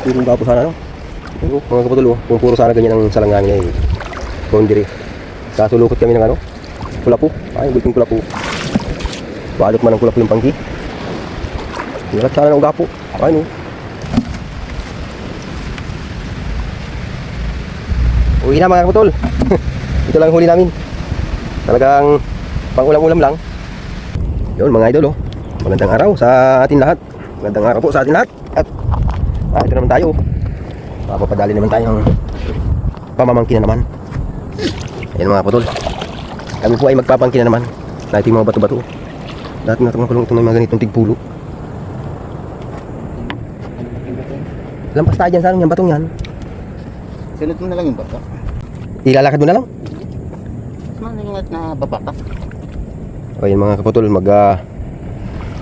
Puro gapo sana, no? Mga kapatulo, kung puro sana ganyan ang salangangin ay boundary. Kasulukot kami ng ano? Kulapo. Ay, gulping kulapo. Balot man ang kulapo yung pangki. Nilat sana ng gapo. Ay, no? Uwi na mga kapatol. Ito lang huli namin. Talagang pang-ulam-ulam lang. Yun mga idol, oh. Magandang araw sa atin lahat. Magandang araw po sa atin lahat. At ito naman tayo. Papapadali naman tayong pamamangkin na naman. Ayan mga kapatol. Kami po ay magpapangkin na naman. Dahil yung mga bato-bato. Dati nga itong mga ganitong tigpulo. Lampas tayo dyan sa ano yung batong yan. Sunod mo na lang yung bata. Ilalakad mo na lang. Mas maningat na baba ka. O yun mga kapatol,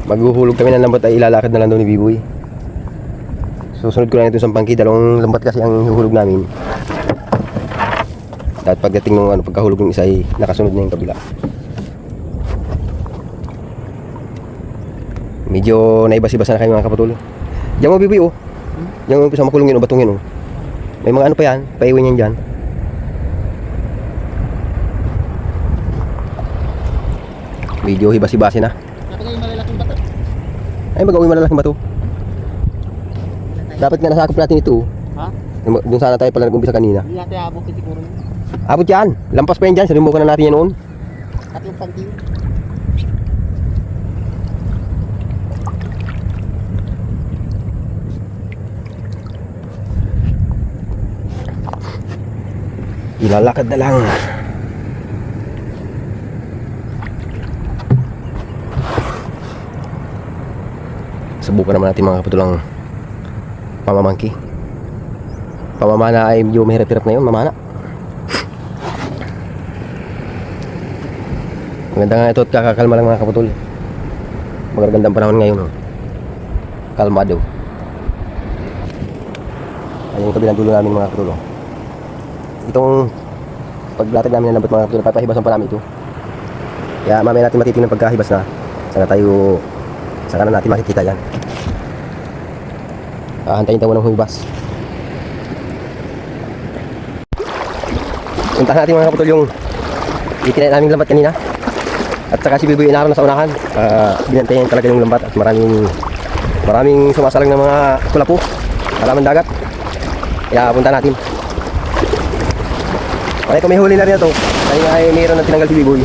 maghuhulog kami ng lambat ay ilalakad na lang daw ni Biboy. Susunod ko lang ito sa pangki, dalawang lambat kasi ang huhulog namin. At pagdating ng pagkahulog ng isa ay nakasunod na yung kabila. Medyo naibas-ibas na kayo mga kapatol. Diyan mo Biboy, oh. Diyan mo umpisa makulong yun o batong yun, oh. May mga ano pa yan, paiwan yan dyan. Medyo hibas-hibasi na. Napagay yung malalaking bato. Ay, mag-uwi malalaking bato. Dapat nga nasakop natin ito. Ha? Doon sana tayo pala nag-umpisa kanina. Hindi natin abutin siguro. Abot yan. Lampas pa yan dyan. Salimukan na natin yan noon. At yung pangking. Ilalakad na lang. Subukan naman natin mga kapatulang pamamangki. Pamamana ay medyo mahirap-hirap na yun, mamana. Maganda nga ito at kakakalma lang mga kapatul. Magagandang panahon ngayon, oh. Kalmado. Ayun yung kabilang dulo namin mga kapatul, oh. Itong paglatag namin ng lambat mga kapatul, papahibasan pa namin ito. Kaya mamaya natin matitingnan pagkahibas na. Saka na natin makikita yan. Hantayin tayo ng hubas. Puntahan natin mga kapatol yung itinay naming lambat kanina. At saka si Biboy inaaraw na sa unahan. Binantayan talaga yung lambat. At maraming sumasalang ng mga kulapo, halaman dagat. Kaya punta natin. Okay, kung may huli na rin ito, kanina ay mayroon na tinanggal si Biboy.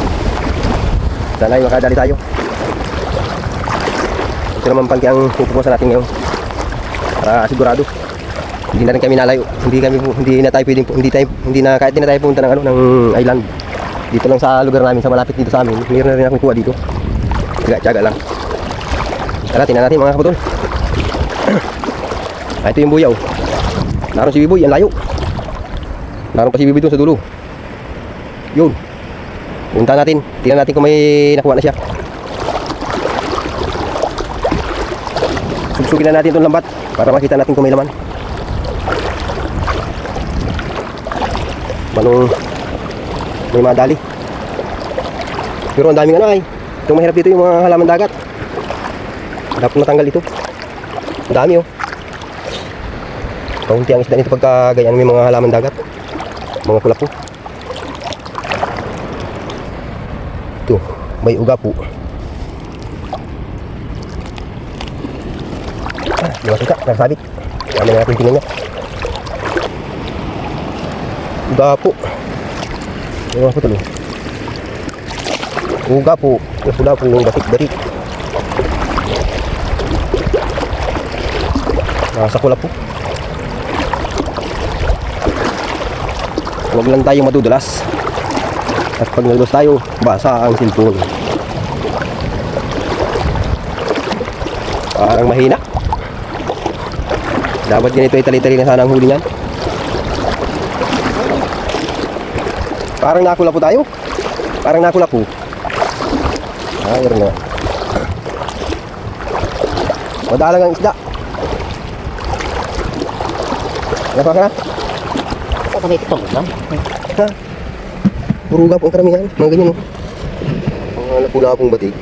Sana ay makadali tayo. Ito naman pangki ang pupukusan natin ngayon. Para sigurado hindi na rin kami nalayo. Hindi na kahit di na tayo pumunta ng island. Dito lang sa lugar namin, sa malapit dito sa amin. Mayroon na rin akong kuha dito. Tiyaga lang. Tara, tingnan natin mga kapatol. Ito yung buyaw. Naroon si Biboy, ang layo. Naroon pa si Biboy doon sa dulo. Yun. Punta natin. Tingnan natin kung may nakuha na siya. Sugsugin na natin itong lambat para makita natin kung may laman. Manong may madali. Pero ang daming ano ay. Itong mahirap dito yung mga halaman dagat. Dapat matanggal ito. Ang dami, oh. Kaunti ang isda nito pagka ganyan may mga halaman dagat. Mga kulapo. Ito, may uga po. Diba suka, nagsabit. Kaya na natin tingnan niya. Uga po. Diba po tuloy. Uga po. Uga po yung batik-batik. Nasa kula po. Huwag lang tayo madudulas. At pag nadulas tayo, basa ang cellphone. Parang mahina. Dapat ganito ay tali-tali na sana ang huli niyan. Parang nakula po tayo. Parang nakula po. Ayun na. Madalang ang isda. Napa ka na? Ako may itong lang. Ha? Puruga po ang karamihan. Mga ganyan, oh. Mga napula pong batik.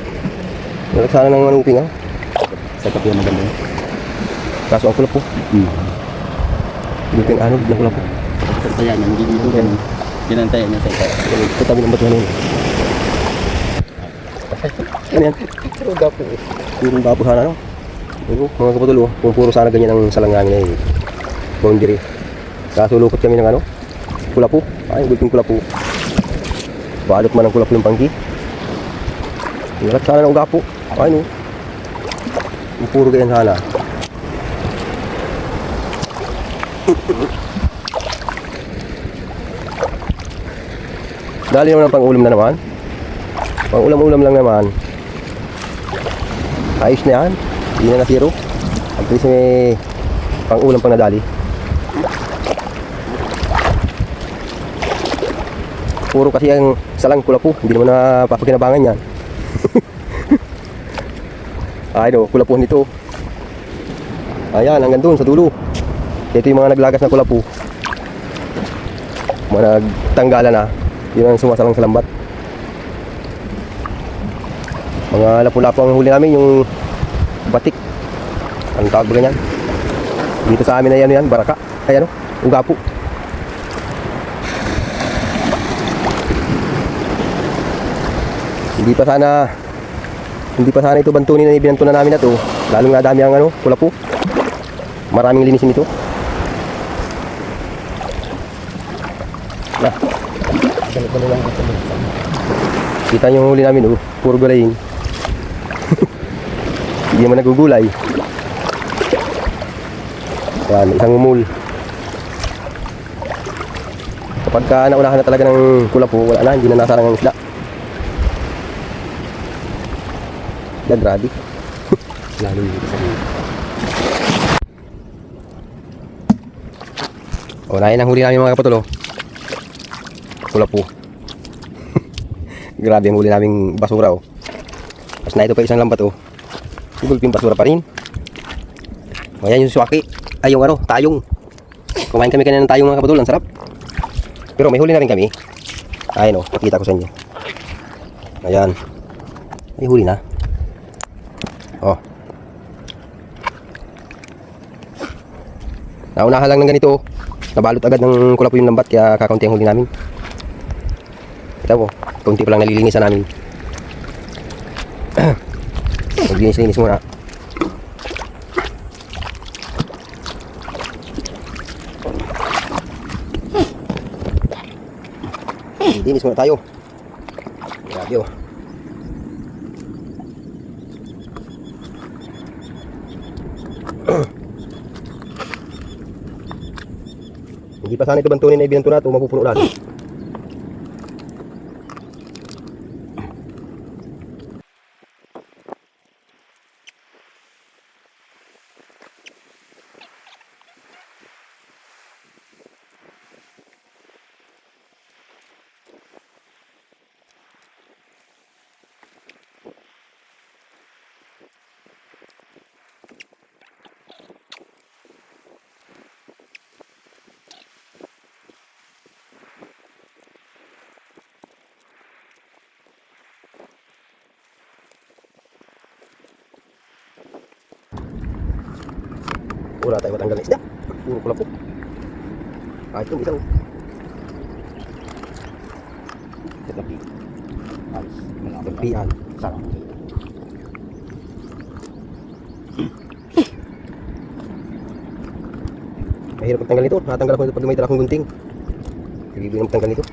Sana ng manuping, ha? Sa kape ang maganda. Kaso ang kulap po. Hindi ko yung anod ng kulap po. Tantayan niya, hindi dito ganun. Pinantayan niya sa ito. Ito tabi ng batuhan yun. Ano yan? Pero gapo eh. Purong gapo sana, no? Pero, mga kapatol, oh, kung puro sana ganyan ang salang namin eh. Boundary. Kaso lukot kami ng ano? Kulapo. Ay, gulping kulapo. Balot man ang kulapo ng pangki. Ingat sana ng gapo. Ay, no? Kung puro ganyan sana. Dali naman ang pang-ulam na naman. Pang-ulam-ulam lang naman. Ayos na yan. Hindi na nasiro. At least may pang-ulam pang nadali. Puro kasi ang salang kulapo. Hindi naman napapakinabangan yan. Ay no, kulapo nito. Ayan, hanggang doon sa dulo. Ito yung mga naglagas na kulapo. Mga nagtanggalan na. Yun ang sumasalang sa lambat. Mga lapu-lapu ang huli namin, yung batik. Anong tawag ba ganyan? Dito sa amin na yan, baraka. Ay ano, ugapo. Hindi pa sana ito bantunin na ibinantunan namin na to. Lalong nga dami ang ano, kulapo. Maraming linisin ito. Nah, Ganito na lang ito. kita nyo yung huli namin, puro gulayin. Hindi naman nagugulay. Yan, isang umul. Kapag ka naunahan na talaga ng kulapo, wala na, hindi na nasarang ang isda. Ya, grabe. Lalo yung isa niya. Unahin ang huli namin mga kapatulo. Kulapo. Grabe ang huli naming basura, oh. Tapos na ito pa isang lambat, oh. Gulping basura pa rin. O yan yung suwaki. Ay yung ano, tayong. Kumain kami kanina ng tayong mga kapatol. Ang sarap. Pero may huli na rin kami. Ayun, oh, pakita ko sa inyo. Ayan. May huli na. Oh. Naunahan lang ng ganito. Nabalot agad ng kulapo yung lambat. Kaya kakaunti ang huli namin. Ito po. Kaunti pa lang nalilinisan namin. Maglinis-linis muna. Linis muna tayo. Grabe, oh. Hindi pa sana ito bantunin na ibinanto na ito, mapupuno natin. Wala tayo matanggal na isda. Puro kulapok. Kahit yung isang Tapi, ayos. Tapian. Sarap. Mahirap magtanggal nito. Natanggal ako nito pag may dala akong gunting. Hindi na magtanggal nito.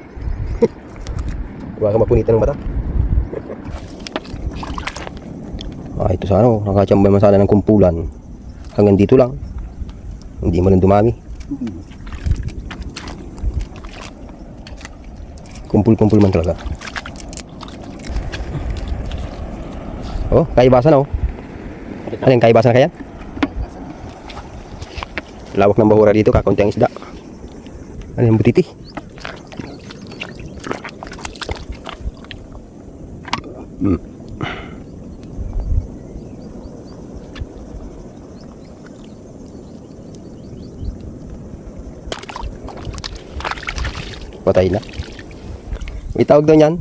Huwag ka mapunitan ng mata. Ito sana, oh. Nakachamba man sana ng kumpulan. Hanggang dito lang. Hindi mo lang dumami. Kumpul-kumpul man talaga. Oh, kaibasan na, oh. Ano yung kaibasan na kaya? Lawak ng bahura dito, kakaunti ang isda. Ano yung butiti? Patay na. May tawag doon yan.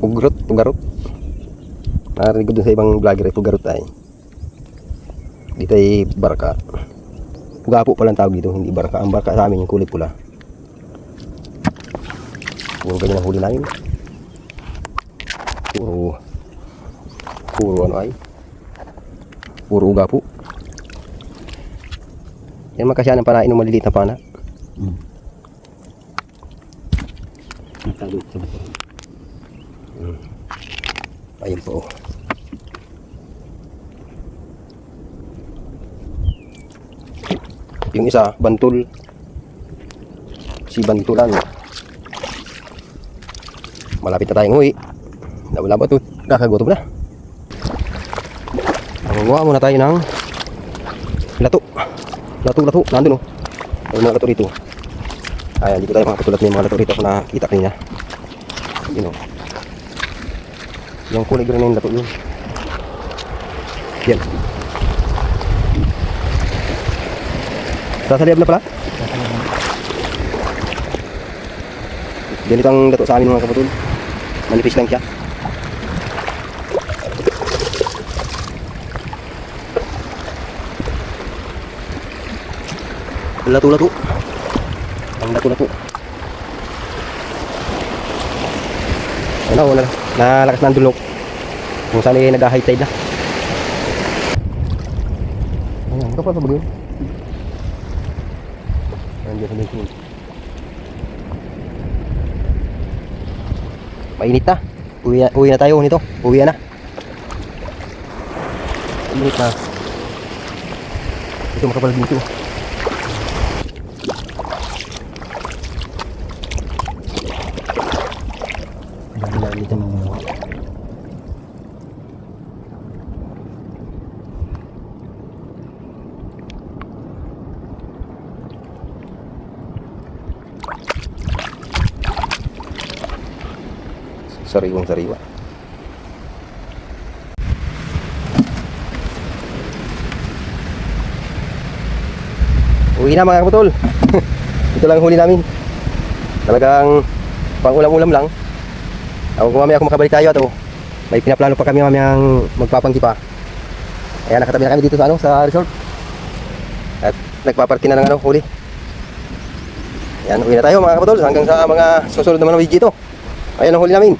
Pugarot. Narinig ko dun sa ibang vlogger, pugarot ay. Dito ay barka. Pugapo palang tawag dito, hindi barka. Ang barka sa amin yung kulay pula. Puro ganyan ang huli namin. Puro ano ay. Puro ugapo. Yan magkasya ng panain ng maliliit na pana. Natago sa bato. Ayun po. Yung isa, bantul. Si bantulan. Malapit na tayong uwi. Wala ba ito? Kakagutom na. Mangunguha muna tayo ng lato. Lato. Nandun o. May mga lato rito. Ayan, dito tayo mga katulad ng mga lato rito. Kung nakita kanina. Yun o. Yung kulay green na yung lato yun. Yan. Sasaliyab na pala? Ganito ang lato sa amin mga kapatid. Manipis lang siya. Lato-lato. Ang lato-lato. Ano, nalakas na ang dulok. Kung saan ay nag-high tide na. Ayan, kapal pa ba yun? Nandiyan sa lingkod. Mainit na. Uwi na tayo nito. Uwi na. Mainit na. Ito makapal dito. Dito mga Sariwang-sariwa. Uwi na mga kaputol. Ito lang huli namin. Talagang pang ulam-ulam lang. Kung mamaya kung makabalik tayo ato, may pinaplano pa kami mamayang magpapangki pa. Ayan, nakatabi na kami dito sa sa resort. At nagpaparty na ng huli. Ayan, uwi na tayo mga kaputol hanggang sa mga susunod naman ng video ito. Ayan ang huli namin.